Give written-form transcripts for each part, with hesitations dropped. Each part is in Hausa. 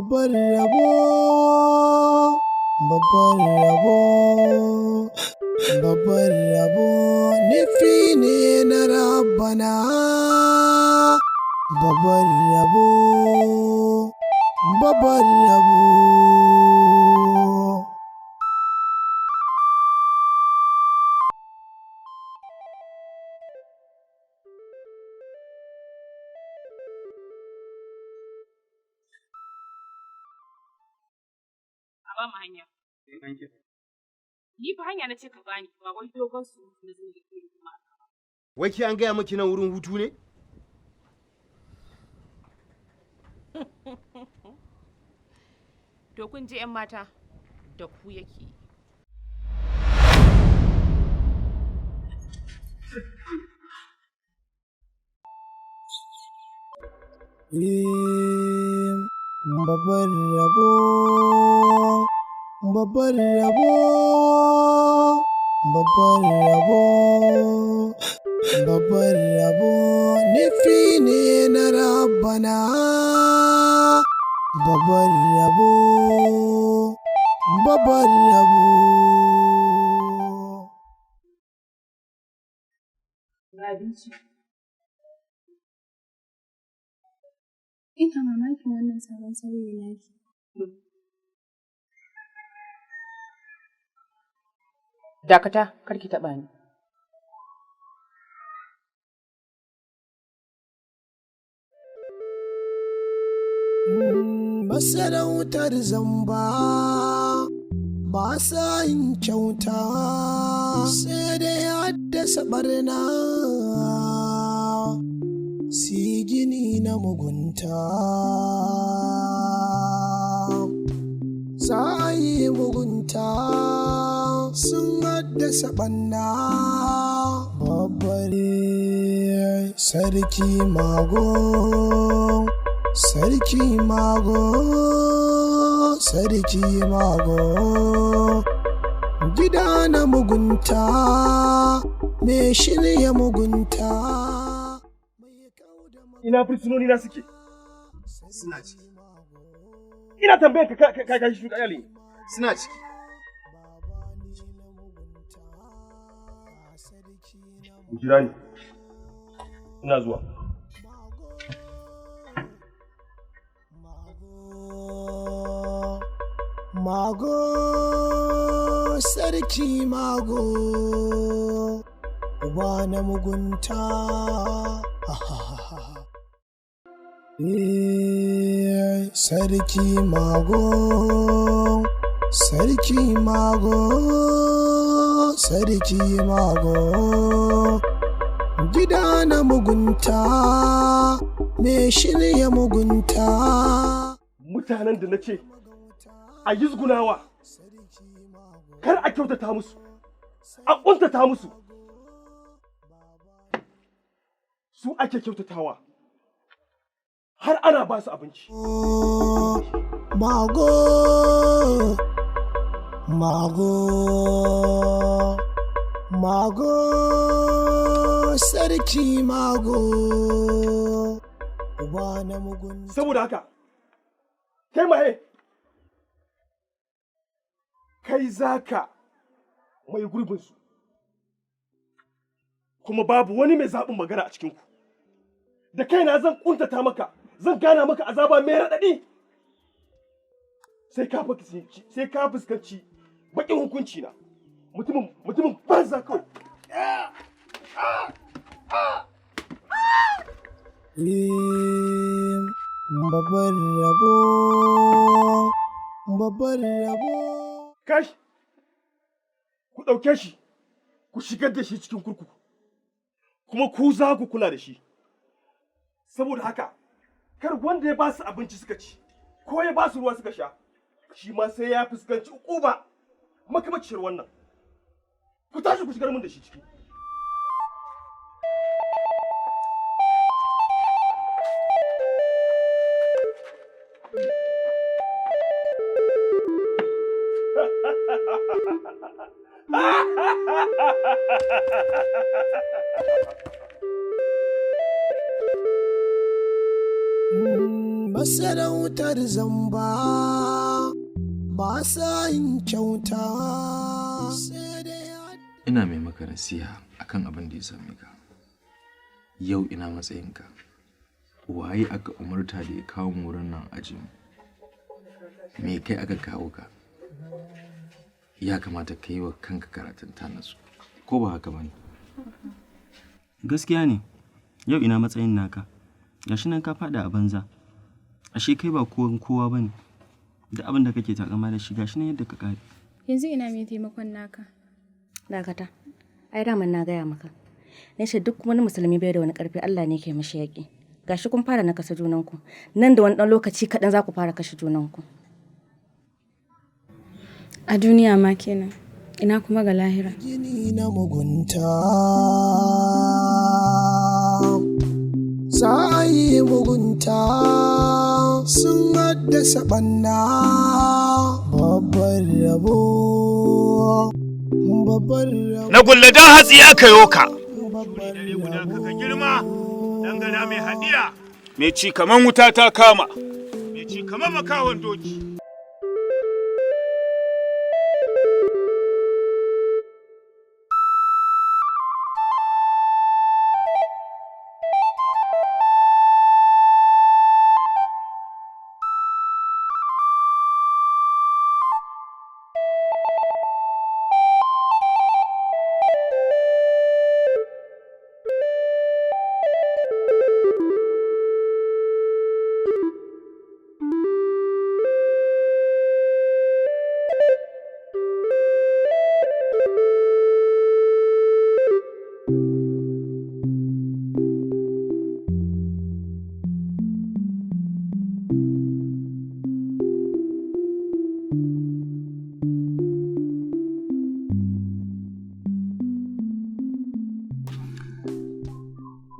babban rabo, babban rabo, babban rabo nufi ne na Rabbana. Babban rabo, babban rabo. Ba mu hanya. Ni fa hanya na ce ka bani, ba wai dogon su da zan yi kuma. Wai ki an gaya miki nan wurin hutu ne? To kun je 'yan mata da ku yake. Babban rabo, babban rabo, babban rabo, babban rabo nufi ne na Rabbana. Babban rabo, babban rabo. Ina mamakin wannan sabon sauyi naki. Dakata, kar ki taɓa ni. Masarautar zamba ba sa yin kyauta sai dai haddasa barna. Si gini na mugunta za a yi mugunta sun haddasa ɓanna. Babbare sarki mago, sarki mago, sarki mago. Gida na mugunta me shirya mugunta. Ina fursunoni na suke? Suna ciki. Ina tambayar ka shi shuka yali. Suna ciki. Jira ni. Ina zuwa. Mago, sarki mago, uba na mugunta. Sarki mago, sarki mago, sarki mago. Gida na mugunta, me shirya mugunta. Mutanen da na ce a yi zugunawa, kar a kyautata musu, a ƙuntata musu, su ake kyautatawa har ana ba su abinci. Mago, mago, mago, sarki mago, uba na mugun. Saboda haka, kai mahe, kai zaka mai gurbinsu, kuma babu wani mai zaɓin magana a cikinku. Da kaina zan ƙuntata maka, zan gana maka azaba mai raɗaɗi. Sai ka fuskanci baƙin hukunci na. Mutumin banza kawai. Babban rabo, babban rabo. Kai, ku ɗauke shi, ku shigar da shi cikin kurkuku, kuma ku za ku kula da shi. Saboda haka, kar wanda ya ba su abinci suka ci, ko ya ba su ruwa suka sha, shi ma sai ya fuskanci uquba makamaciyar wannan. Ku tashi ku shigar mun da shi ciki. masarautar zamba ba sa yin kyauta. Ina mai maka nasiha akan abin da ya same ka. Yau ina matsayinka. Waye aka umarta da ya kawo mu wurin nan aji? Me kai aka kawo ka? Ya kamata ka yi wa kanka karatun tanasu. Ko ba haka bane? Gaskiya ne. Yau ina matsayin naka. Gashi nan ka fada a banza. Ashe kai ba kowa bane. Da abin da kake takama da shi gashi nan yadda ka kare. Yanzu ina mai taimakon naka. Dakata. Ai daman na gaya maka. Nace duk wani musulmi bai da wani karfi Allah ne ke mashi yaki. Gashi kun fara nakasa junanku. Nan da wani dan lokaci kadan za ku fara kashe junanku. A duniya ma kenan. Ina kuma ga lahira. Gini na mugunta. Za a yi mugunta sun haddasa ɓanna. Babban rabo. Na gulladan hatsi aka yo ka. Dare guda kaka girma, dangana mai hadiya. Mai ci kaman wuta ta kama, mai ci kaman makawan doki.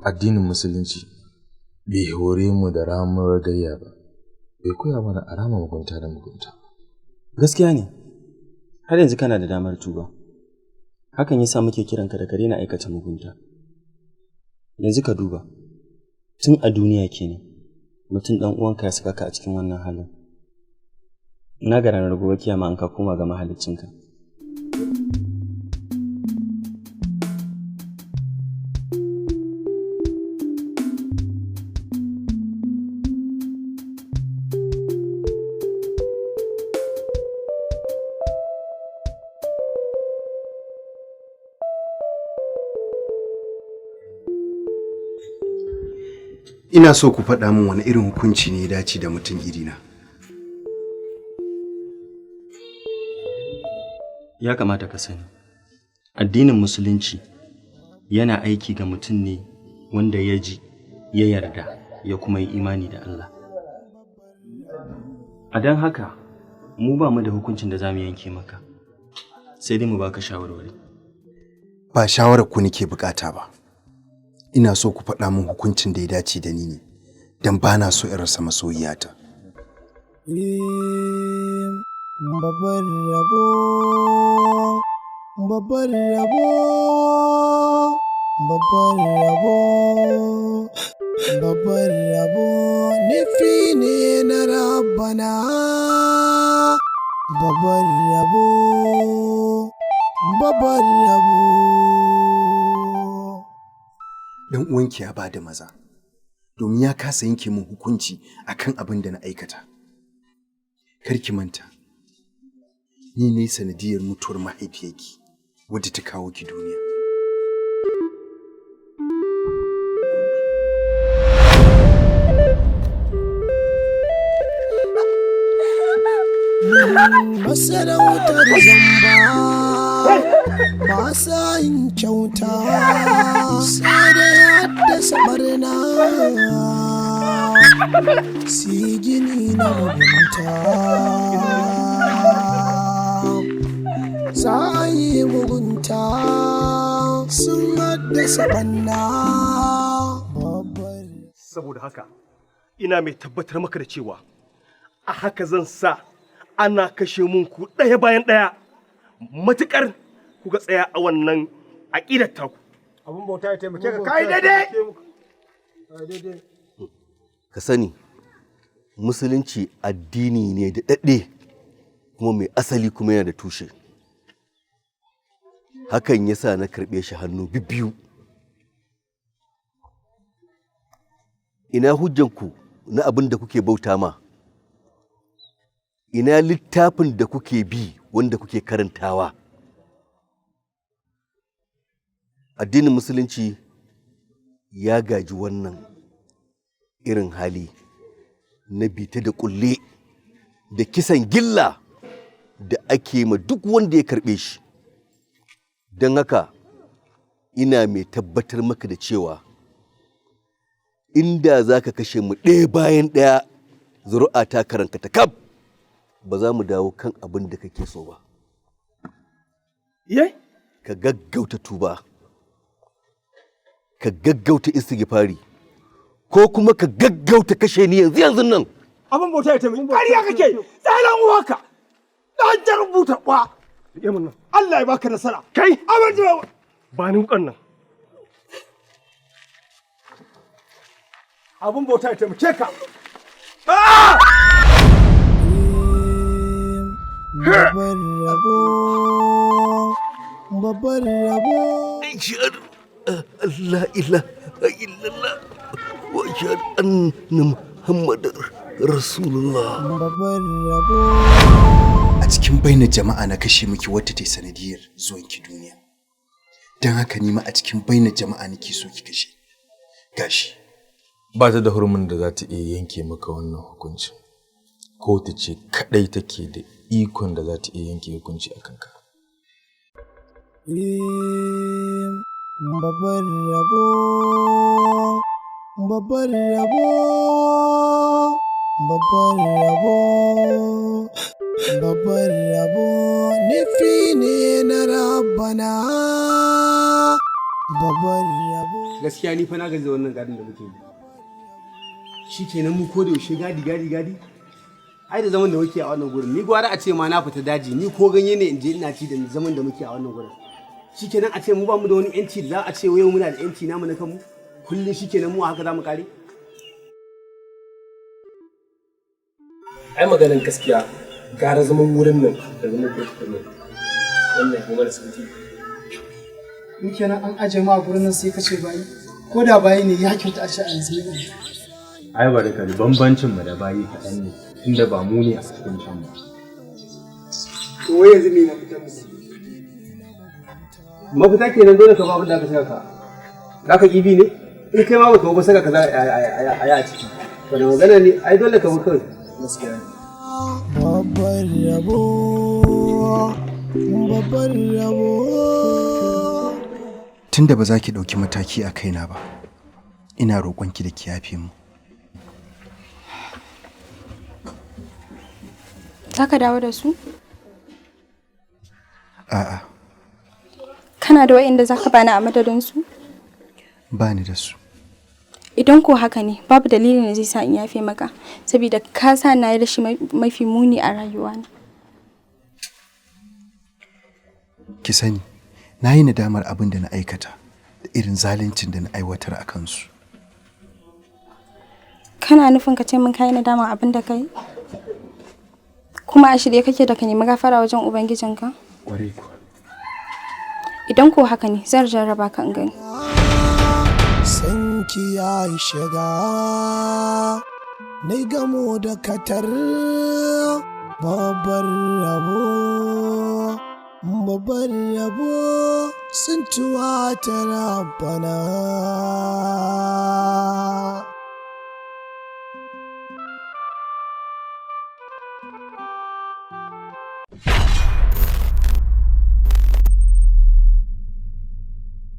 Addinin Musulunci bai hore mu da ramuwar gayya ba, bai koya mana a rama mugunta da mugunta. Gaskiya ne. Har yanzu kana da damar tuba. Hakan yasa muke kiranka da ka daina aikata mugunta. Yanzu ka duba. Tun a duniya kenan. Mutum dan uwanka ya saka ka a cikin wannan halin. Ina ga ranar gobe kiyama an ka koma ga mahaliccinka. Ina so ku faɗa min wani irin hukunci ne ya dace da mutum irina. Ya kamata ka sani, addinin Musulunci yana aiki ga mutum ne wanda ya ji, ya yarda, ya kuma yi imani da Allah. A don haka, mu ba mu da hukuncin da za mu yanke maka, sai dai mu baka shawarwari. Ba shawarar ku nake bukata ba. Ina so ku faɗa min hukuncin da ya dace da ni ne, don ba na so in rasa masoyiyata. Babban rabo, babban rabo, babban rabo, babban rabo, nufi ne na Rabbana. Babban rabo, babban rabo. Dan uwanki ya bada maza, domin ya kasa yanke min hukunci akan abin da na aikata. Kar ki manta, ni ne sanadiyar mutuwar mahaifiyarki wadda ta kawo ki duniya. Masarautar zamba ba sa yin kyauta sai da haddasa barna. Si gini na mugunta za a yi mugunta sun haddasa barna. Saboda haka ina mai tabbatar maka da cewa a haka zan sa ana kashe mun ku ɗaya bayan ɗaya matukar kuka tsaya a wannan aƙidar taku. Abun bauta ya taimake ka kai daidai. Ka sani musulunci addini ne da daɗe kuma mai asali kuma yana da tushe. Hakan yasa na karɓe shi hannu bibbiyu. Ina hujjanku na abin da kuke bauta ma? Ina littafin da kuke bi wanda kuke karantawa? Addinin musulunci ya gaji wannan irin hali na bita da kulle da kisan gilla da ake ma duk wanda ya karɓe shi. Don haka ina mai tabbatar maka da cewa inda za ka kashe mu ɗaya bayan ɗaya, zuri'a ta karanka ta kaf, ba za mu dawo kan abin da kake so ba. Ka gaggauta tuba, ka gaggauta istighfari, ko kuma ka gaggauta kashe ni yanzu nan. Abin bauta ya taimaki. Ƙarya kake, tsalan uwaka. Na jar rubuta kwa. Rike mun nan. Allah ya baka nasara. Kai, abin da ba ni wukan nan. Abin bauta ya taimake ka. Babban rabo, babban rabo. Allah ilaha illallah wa ashhadu anna Muhammadar Rasulullah. Babban rabo. A cikin bainar jama'a na kashe miki wadda ta yi sanadiyar zuwanki duniya. Don haka ni ma a cikin bainar jama'a nake so ki kashe. Gashi. Ba ta da hurumin da za ta iya yanke maka wannan hukunci. Kotu ce kadai take da ikon da za ta iya yanke hukunci a kanka. Babban rabo, babban rabo, babban rabo, babban rabo, nufi ne na Rabbana. Babban rabo. Gaskiya ni fa na gaji da wannan gadin da muke yi. Shi kenan mu ko da yaushe gadi. Ai da zaman da muke a wannan gurin, ni gwara a ce ma na fita daji, ni ko ganye ne in je ina ci da zaman da muke a wannan gurin. Shikenan a ce mu ba mu da wani yanci da za a ce yau muna da yanci namu na kanmu, kullum shikenan mu haka za mu kare. Ai maganin gaskiya gara zaman wurin nan da zaman kurkukun nan, wannan kuma da sauki. Ni kenan an aje ma a gurin nan sai ka ce bayi, ko da bayi ne ya kyauta a ce a yanzu ne. Ai ba da kali bambancin mu da bayi kaɗan ne, tunda ba mu ne a cikin can ba. To wai yanzu me mafita mu? Mafita kenan dole ka ba abin da aka saka ka. Za ka kibi ne? In kai ma baka ba saka ka za a yi a ciki. To da magana ne ai dole ka bi kawai. Gaskiya ne. Babban rabo, babban rabo. Tunda ba za ki ɗauki mataki a kaina ba, ina roƙonki da ki yafe mu. Za ka dawo da su? A'a. Kana da wa'inda za ka bani a madadinsu? Ba ni da su. Idan ko haka ne, babu dalilin da zai sa in yafe maka, saboda ka sa na yi rashi mafi muni a rayuwana. Ki sani, na yi nadamar abin da na aikata da irin zaluncin da na aiwatar a kansu. Kana nufin ka ce min ka yi nadamar abin da ka yi? Kuma a shirye kake da ka nemi gafara wajen Ubangijinka? Ƙwarai kuwa. Idan ko haka ne, zan jarraba ka in gani. Sanki ya yi shiga, na gamo da katar babban rabo, babban rabo sun tuwa ta Rabbana.